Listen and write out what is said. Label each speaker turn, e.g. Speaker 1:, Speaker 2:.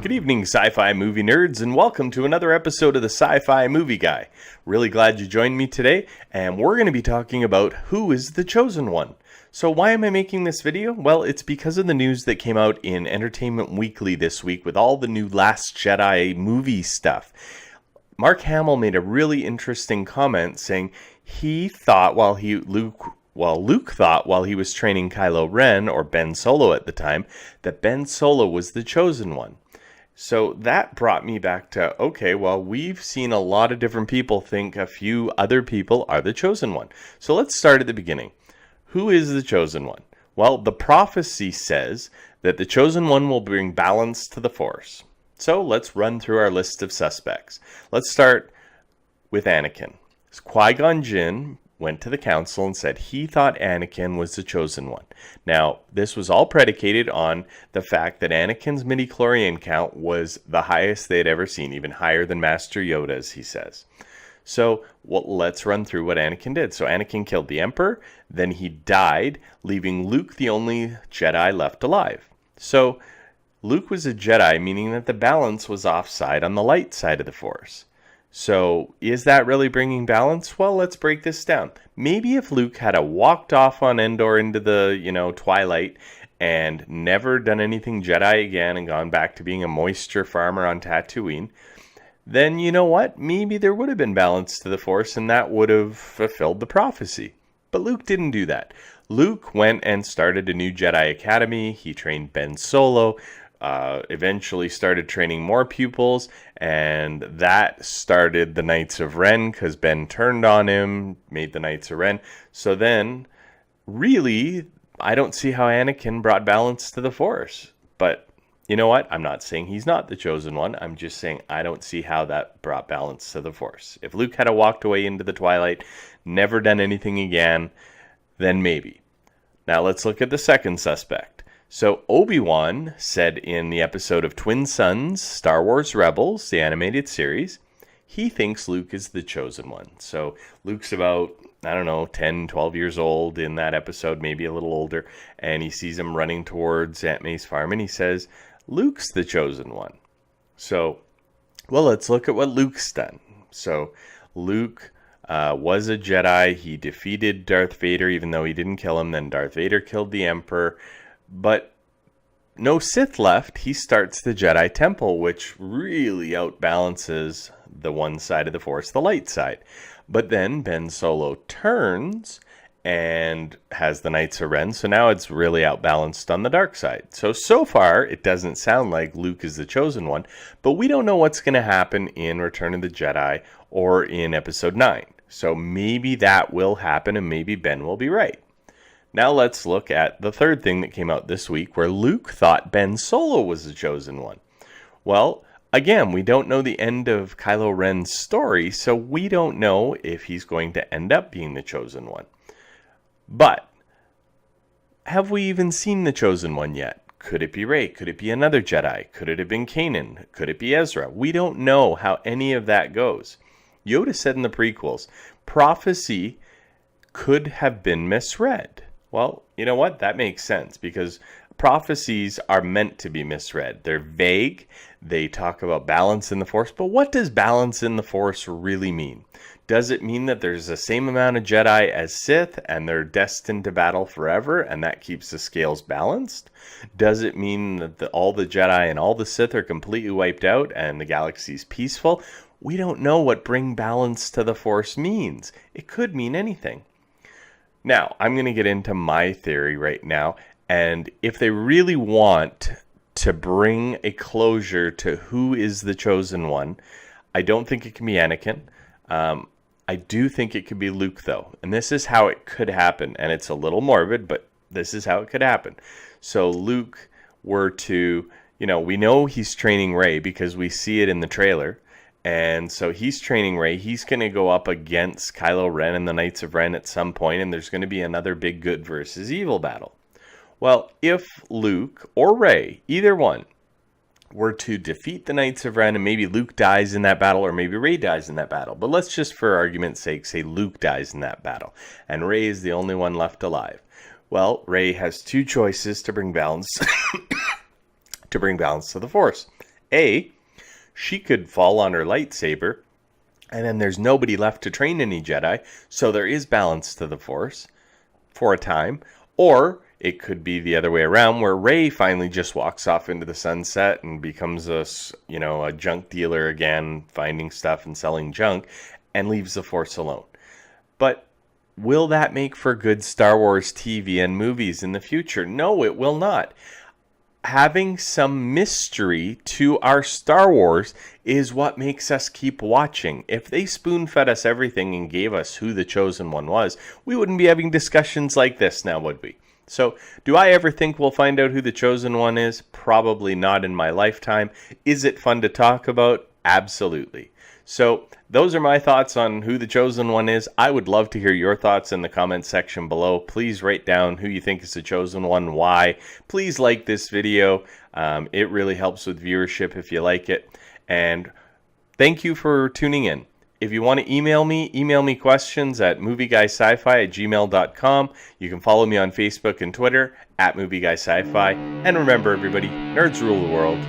Speaker 1: Good evening, sci-fi movie nerds, and welcome to another episode of the Sci-Fi Movie Guy. Really glad you joined me today, and we're going to be talking about who is the chosen one. So why am I making this video? Well, it's because of the news that came out in Entertainment Weekly this week with all the new Last Jedi movie stuff. Mark Hamill made a really interesting comment saying he thought Luke thought while he was training Kylo Ren, or Ben Solo at the time, that Ben Solo was the chosen one. So that brought me back to, okay, well, we've seen a lot of different people think a few other people are the chosen one. So let's start at the beginning. Who is the chosen one? Well, the prophecy says that the chosen one will bring balance to the Force. So let's run through our list of suspects. Let's start with Anakin. Qui-Gon Jinn went to the council and said he thought Anakin was the chosen one. Now, this was all predicated on the fact that Anakin's midi-chlorian count was the highest they had ever seen, even higher than Master Yoda's, he says. So, let's run through what Anakin did. So Anakin killed the Emperor, then he died, leaving Luke the only Jedi left alive. So, Luke was a Jedi, meaning that the balance was offside on the light side of the Force. So, is that really bringing balance? Well, let's break this down. Maybe if Luke had walked off on Endor into the, twilight and never done anything Jedi again and gone back to being a moisture farmer on Tatooine, then you know what? Maybe there would have been balance to the Force and that would have fulfilled the prophecy. But Luke didn't do that. Luke went and started a new Jedi Academy. He trained Ben Solo. Eventually started training more pupils, and that started the Knights of Ren because Ben turned on him, made the Knights of Ren. So then, really, I don't see how Anakin brought balance to the Force. But you know what? I'm not saying he's not the chosen one. I'm just saying I don't see how that brought balance to the Force. If Luke had walked away into the twilight, never done anything again, then maybe. Now let's look at the second suspect. So Obi-Wan said in the episode of Twin Suns, Star Wars Rebels, the animated series, he thinks Luke is the chosen one. So Luke's about, 10, 12 years old in that episode, maybe a little older, and he sees him running towards Aunt May's farm, and he says, Luke's the chosen one. So, let's look at what Luke's done. So Luke was a Jedi. He defeated Darth Vader, even though he didn't kill him. Then Darth Vader killed the Emperor. But no Sith left. He starts the Jedi Temple, which really outbalances the one side of the Force, the light side. But then Ben Solo turns and has the Knights of Ren, so now it's really outbalanced on the dark side. So far, it doesn't sound like Luke is the chosen one, but we don't know what's going to happen in Return of the Jedi or in Episode 9. So maybe that will happen, and maybe Ben will be right. Now let's look at the third thing that came out this week where Luke thought Ben Solo was the chosen one. Well, again, we don't know the end of Kylo Ren's story, so we don't know if he's going to end up being the chosen one. But have we even seen the chosen one yet? Could it be Rey? Could it be another Jedi? Could it have been Kanan? Could it be Ezra? We don't know how any of that goes. Yoda said in the prequels, prophecy could have been misread. Well, you know what? That makes sense because prophecies are meant to be misread. They're vague. They talk about balance in the Force. But what does balance in the Force really mean? Does it mean that there's the same amount of Jedi as Sith and they're destined to battle forever and that keeps the scales balanced? Does it mean that all the Jedi and all the Sith are completely wiped out and the galaxy's peaceful? We don't know what bring balance to the Force means. It could mean anything. Now, I'm going to get into my theory right now, and if they really want to bring a closure to who is the chosen one, I don't think it can be Anakin. I do think it could be Luke, though, and this is how it could happen, and it's a little morbid, but this is how it could happen. So Luke were to, we know he's training Rey because we see it in the trailer. And so he's training Rey. He's going to go up against Kylo Ren and the Knights of Ren at some point, and there's going to be another big good versus evil battle. Well, if Luke or Rey, either one, were to defeat the Knights of Ren, and maybe Luke dies in that battle, or maybe Rey dies in that battle. But let's just, for argument's sake, say Luke dies in that battle, and Rey is the only one left alive. Well, Rey has two choices to bring balance to the Force. A, she could fall on her lightsaber, and then there's nobody left to train any Jedi, so there is balance to the Force for a time. Or it could be the other way around, where Rey finally just walks off into the sunset and becomes a junk dealer again, finding stuff and selling junk, and leaves the Force alone. But will that make for good Star Wars TV and movies in the future? No, it will not. Having some mystery to our Star Wars is what makes us keep watching. If they spoon-fed us everything and gave us who the Chosen One was, we wouldn't be having discussions like this now, would we? So, do I ever think we'll find out who the Chosen One is? Probably not in my lifetime. Is it fun to talk about? Absolutely. So, those are my thoughts on who the Chosen One is. I would love to hear your thoughts in the comment section below. Please write down who you think is the Chosen One, why. Please like this video. It really helps with viewership if you like it. And thank you for tuning in. If you want to email me questions at movieguysci@gmail.com. You can follow me on Facebook and Twitter @movieguysci. And remember, everybody, nerds rule the world.